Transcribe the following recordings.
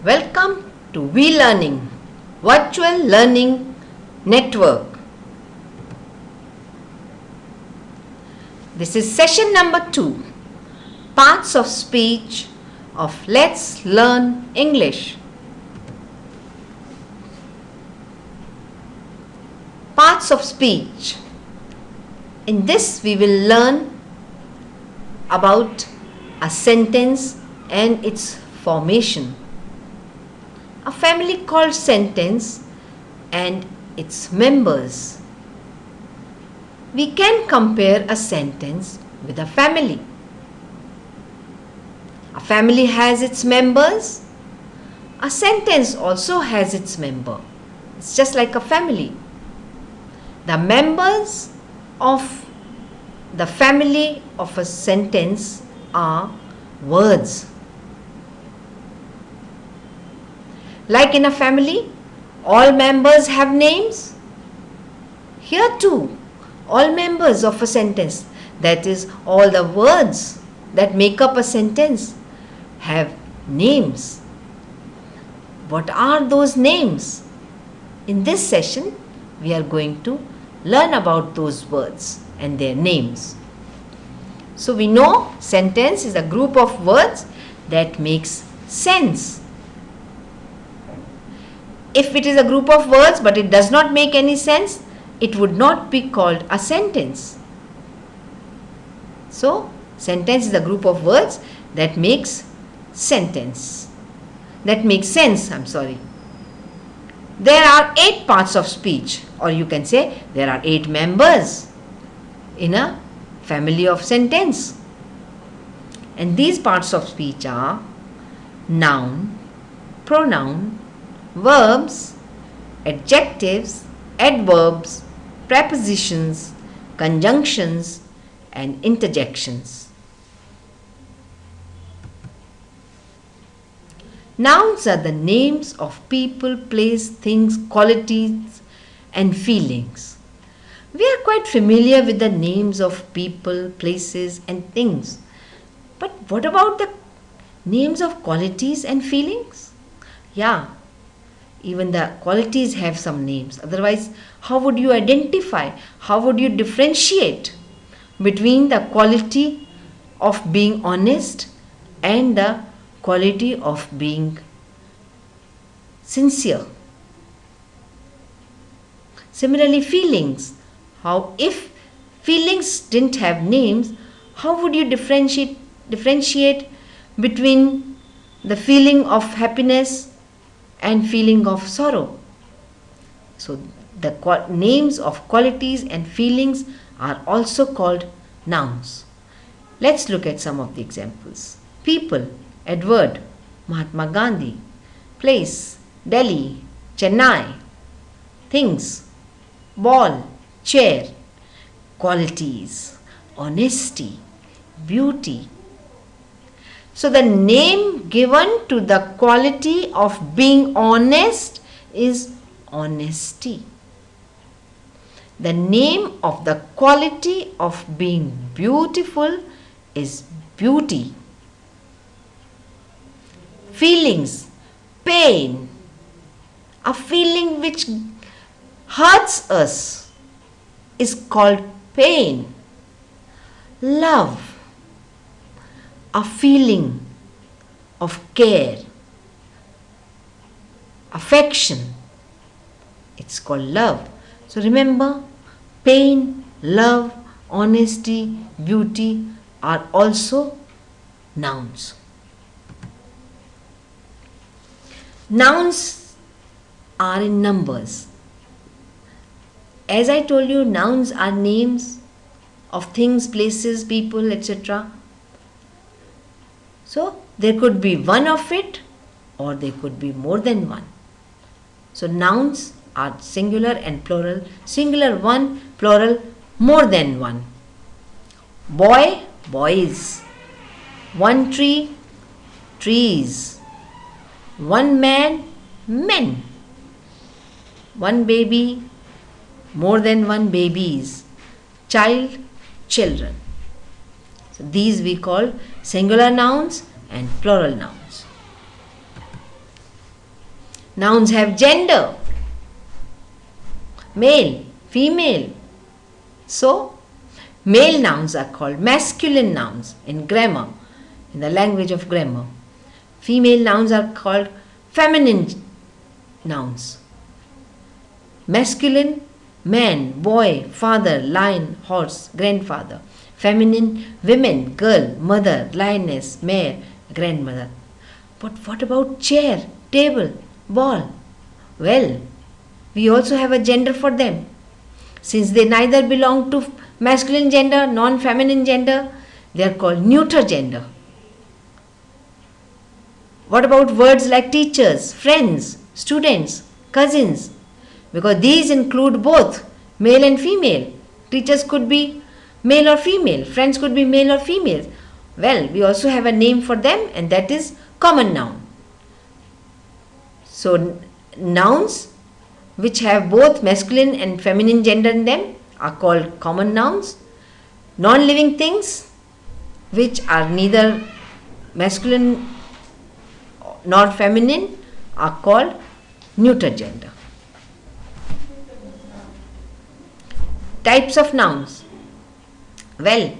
Welcome to V-lrn, Virtual Learning Network. This is session number 2, Parts of Speech of Let's Learn English. Parts of speech. In this we will learn about a sentence and its formation. A family called sentence and its members. We can compare a sentence with a family. A family has its members. A sentence also has its member. It's just like a family. The members of the family of a sentence are words. Like in a family, all members have names. Here too, all members of a sentence, that is, all the words that make up a sentence, have names. What are those names? In this session, we are going to learn about those words and their names. So we know sentence is a group of words that makes sense. If it is a group of words but it does not make any sense, it would not be called a sentence. So, sentence is a group of words that makes sense. There are 8 parts of speech, or you can say there are 8 members in a family of sentence. And these parts of speech are noun, pronoun, verbs, adjectives, adverbs, prepositions, conjunctions, and interjections. Nouns are the names of people, place, things, qualities, and feelings. We are quite familiar with the names of people, places, and things. But what about the names of qualities and feelings? Yeah, even the qualities have some names. Otherwise, how would you identify? How would you differentiate between the quality of being honest and the quality of being sincere? Similarly, feelings. If feelings didn't have names, how would you differentiate between the feeling of happiness and feeling of sorrow? So the names of qualities and feelings are also called nouns. Let's look at some of the examples. People, Edward, Mahatma Gandhi. Place, Delhi, Chennai. Things, ball, chair. Qualities, honesty, beauty. So the name given to the quality of being honest is honesty. The name of the quality of being beautiful is beauty. Feelings, pain, a feeling which hurts us is called pain. Love, a feeling of care, affection, it's called love. So remember, pain, love, honesty, beauty are also nouns. Nouns are in numbers. As I told you, nouns are names of things, places, people, etc. So there could be one of it or there could be more than one. So nouns are singular and plural. Singular one, plural more than one. Boy, boys. One tree, trees. One man, men. One baby, more than one babies. Child, children. So these we call singular nouns and plural nouns. Nouns have gender, male, female. So, male nouns are called masculine nouns in grammar, in the language of grammar. Female nouns are called feminine nouns. Masculine, man, boy, father, lion, horse, grandfather. Feminine, women, girl, mother, lioness, mare, grandmother. But what about chair, table, ball? Well, we also have a gender for them. Since they neither belong to masculine gender, non-feminine gender, they are called neuter gender. What about words like teachers, friends, students, cousins? Because these include both male and female. Teachers could be male or female, friends could be male or female. Well, we also have a name for them, and that is common noun. So, nouns which have both masculine and feminine gender in them are called common nouns. Non-living things which are neither masculine nor feminine are called neuter gender. Types of nouns. Well,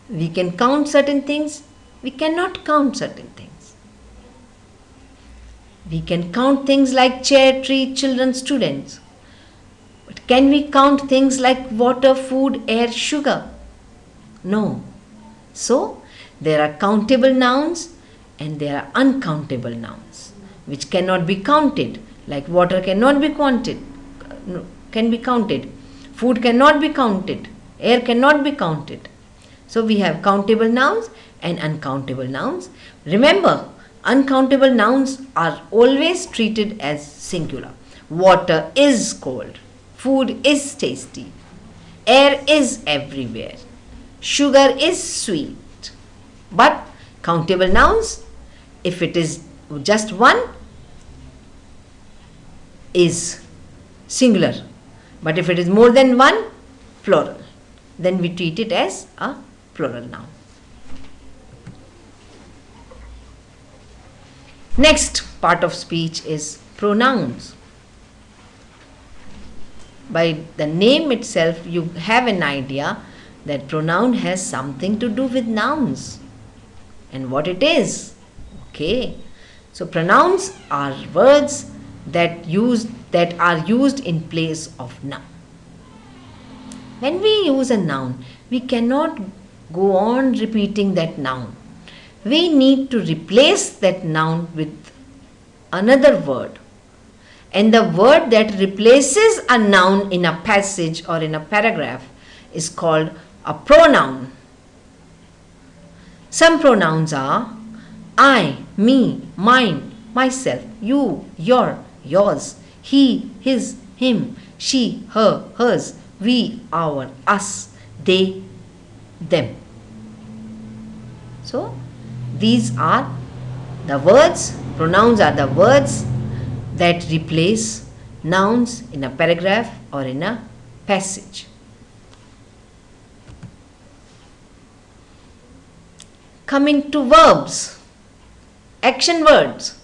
we can count certain things, we cannot count certain things. We can count things like chair, tree, children, students. But can we count things like water, food, air, sugar? No. So, there are countable nouns and there are uncountable nouns which cannot be counted. Like water cannot be counted. Food cannot be counted. Air cannot be counted. So we have countable nouns and uncountable nouns. Remember, uncountable nouns are always treated as singular. Water is cold. Food is tasty. Air is everywhere. Sugar is sweet. But countable nouns, if it is just one, is singular. But if it is more than one, plural. Then we treat it as a plural noun. Next part of speech is pronouns. By the name itself, you have an idea that pronoun has something to do with nouns and what it is. Okay. So pronouns are words that are used in place of noun. When we use a noun, we cannot go on repeating that noun. We need to replace that noun with another word. And the word that replaces a noun in a passage or in a paragraph is called a pronoun. Some pronouns are I, me, mine, myself, you, your, yours, he, his, him, she, her, hers, we, our, us, they, them. So, these are the words, pronouns are the words that replace nouns in a paragraph or in a passage. Coming to verbs, action words,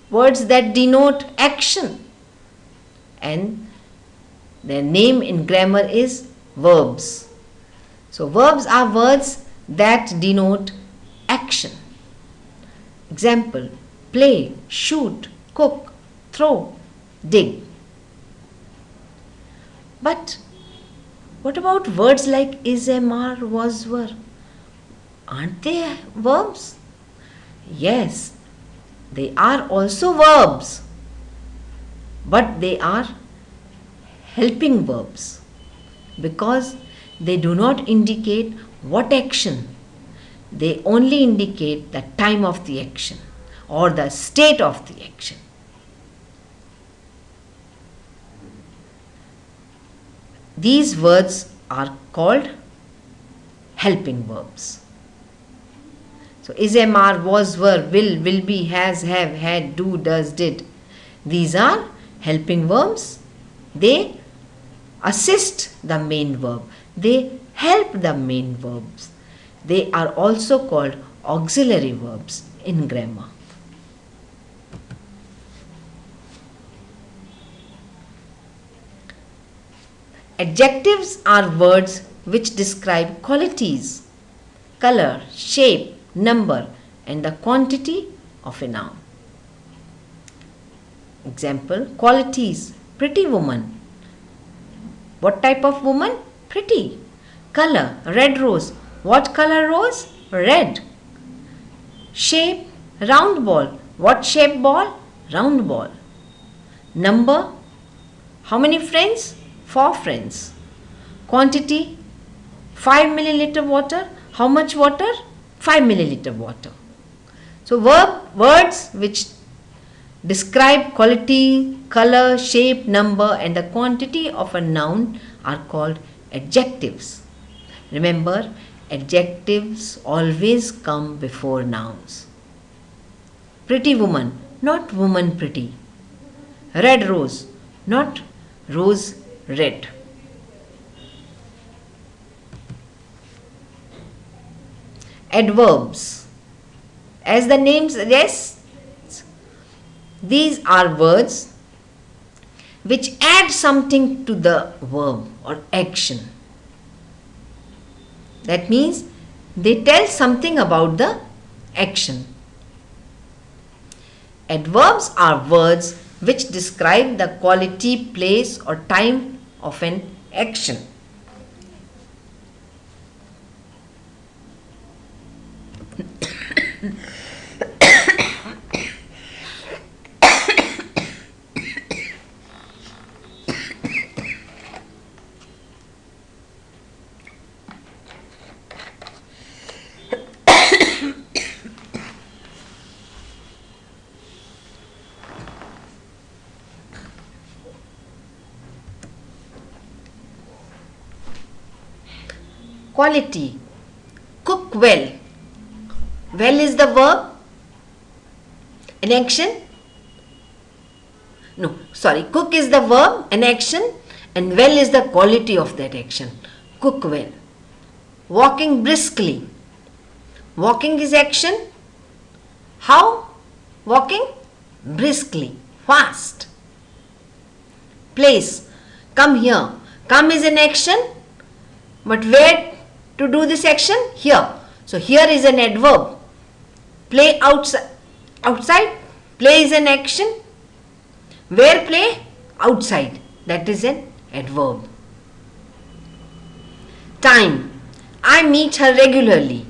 words that denote action, and their name in grammar is verbs. So verbs are words that denote action. Example, play, shoot, cook, throw, dig. But what about words like is, am, are, was, were? Aren't they verbs? Yes, they are also verbs, but they are helping verbs because they do not indicate what action. They only indicate the time of the action or the state of the action. These words are called helping verbs. So, is, am, are, was, were, will be, has, have, had, do, does, did. These are helping verbs. They assist the main verb. They help the main verbs. They are also called auxiliary verbs in grammar. Adjectives are words which describe qualities, color, shape, number, and the quantity of a noun. Example, qualities, pretty woman. What type of woman? Pretty. Color, red rose. What color rose? Red. Shape, round ball. What shape ball? Round ball. Number, how many friends? 4 friends. Quantity, 5 milliliter water. How much water? 5 milliliter water. So words which describe quality, color, shape, number and the quantity of a noun are called adjectives. Remember, adjectives always come before nouns. Pretty woman, not woman pretty. Red rose, not rose red. Adverbs. As the name suggests, these are words which add something to the verb or action. That means they tell something about the action. Adverbs are words which describe the quality, place or time of an action. Quality. Cook well. Well is the verb. An action. Cook is the verb, an action, and well is the quality of that action. Cook well. Walking briskly. Walking is action. How? Walking briskly, fast. Place. Come here. Come is an action, but where to do this action? Here. So here is an adverb. Play outside. Play is an action. Where play? Outside. That is an adverb. Time. I meet her regularly.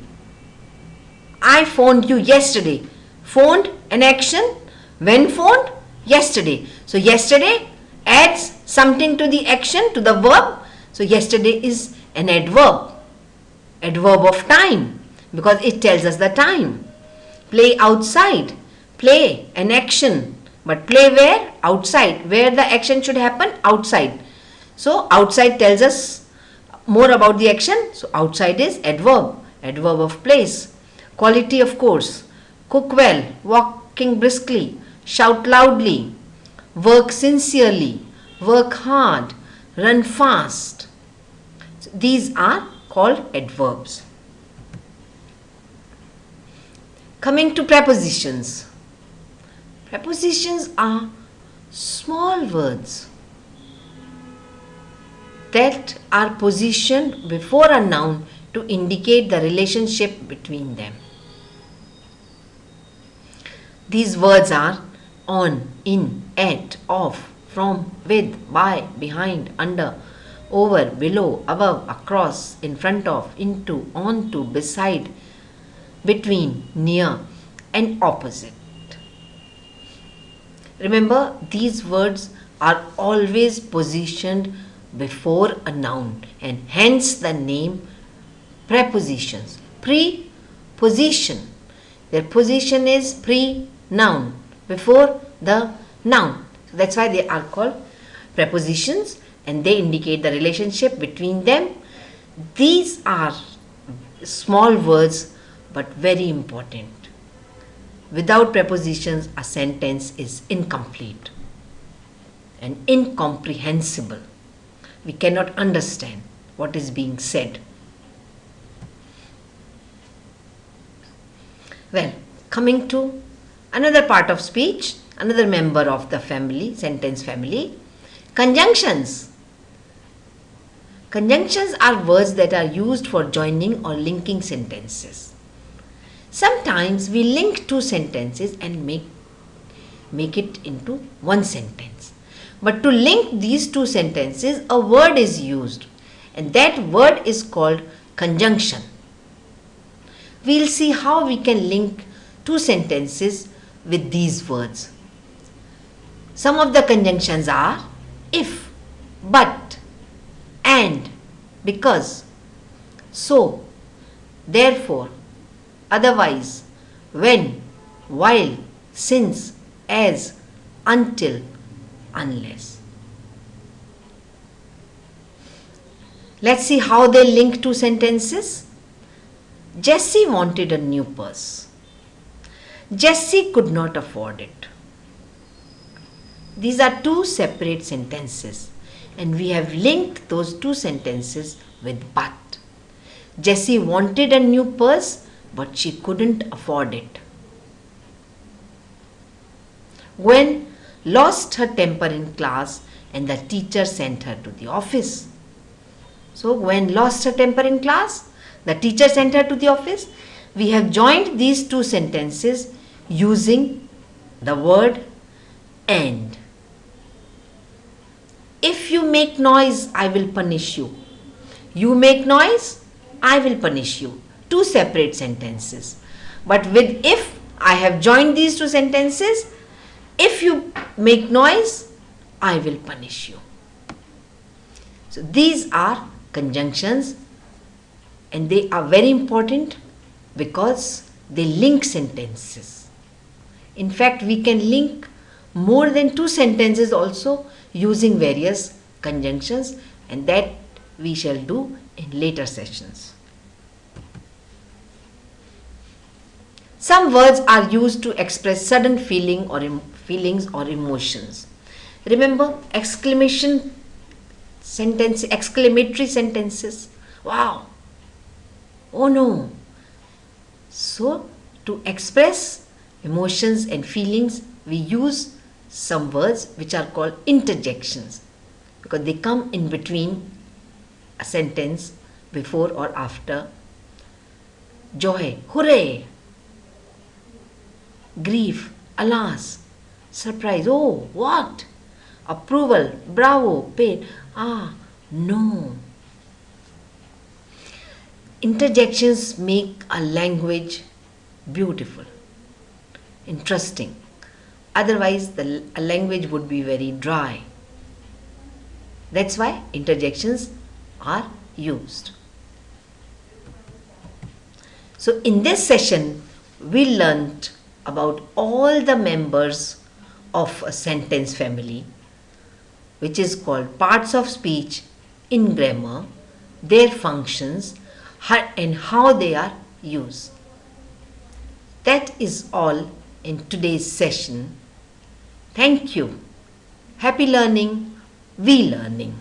I phoned you yesterday. Phoned, an action. When phoned? Yesterday. So yesterday adds something to the action, to the verb. So yesterday is an adverb. Adverb of time, because it tells us the time. Play outside. Play, an action. But play where? Outside. Where the action should happen? Outside. So outside tells us more about the action. So outside is adverb. Adverb of place. Quality, of course. Cook well. Walking briskly. Shout loudly. Work sincerely. Work hard. Run fast. So these are called adverbs. Coming to prepositions. Prepositions are small words that are positioned before a noun to indicate the relationship between them. These words are on, in, at, of, from, with, by, behind, under, over, below, above, across, in front of, into, onto, beside, between, near, and opposite. Remember, these words are always positioned before a noun and hence the name prepositions. Preposition. Their position is pre-noun, before the noun. So that's why they are called prepositions and they indicate the relationship between them. These are small words but very important. Without prepositions, a sentence is incomplete and incomprehensible. We cannot understand what is being said. Well, coming to another part of speech, another member of the family, sentence family, conjunctions. Conjunctions are words that are used for joining or linking sentences. Sometimes we link two sentences and make it into one sentence. But to link these two sentences, a word is used, and that word is called conjunction. We'll see how we can link two sentences with these words. Some of the conjunctions are if, but, and, because, so, therefore, otherwise, when, while, since, as, until, unless. Let's see how they link two sentences. Jessie wanted a new purse. Jessie could not afford it. These are two separate sentences, and we have linked those two sentences with but. Jessie wanted a new purse, but she couldn't afford it. Gwen lost her temper in class and the teacher sent her to the office. So Gwen lost her temper in class, the teacher sent her to the office. We have joined these two sentences using the word and. If you make noise, I will punish you. You make noise, I will punish you. Two separate sentences. But with if, I have joined these two sentences. If you make noise, I will punish you. So these are conjunctions, and they are very important because they link sentences. In fact, we can link more than two sentences also using various conjunctions, and that we shall do in later sessions. Some words are used to express sudden feelings or emotions. Remember exclamatory sentences. Wow! Oh no! So, to express emotions and feelings, we use some words which are called interjections, because they come in between a sentence, before or after. Joy, hooray! Grief, alas! Surprise, oh, what? Approval, bravo, pain, ah, no. Interjections make a language beautiful, interesting. Otherwise, a language would be very dry. That's why interjections are used. So, in this session, we learnt about all the members of a sentence family, which is called parts of speech in grammar, their functions, and how they are used. That is all in today's session. Thank you. Happy learning, V-learning.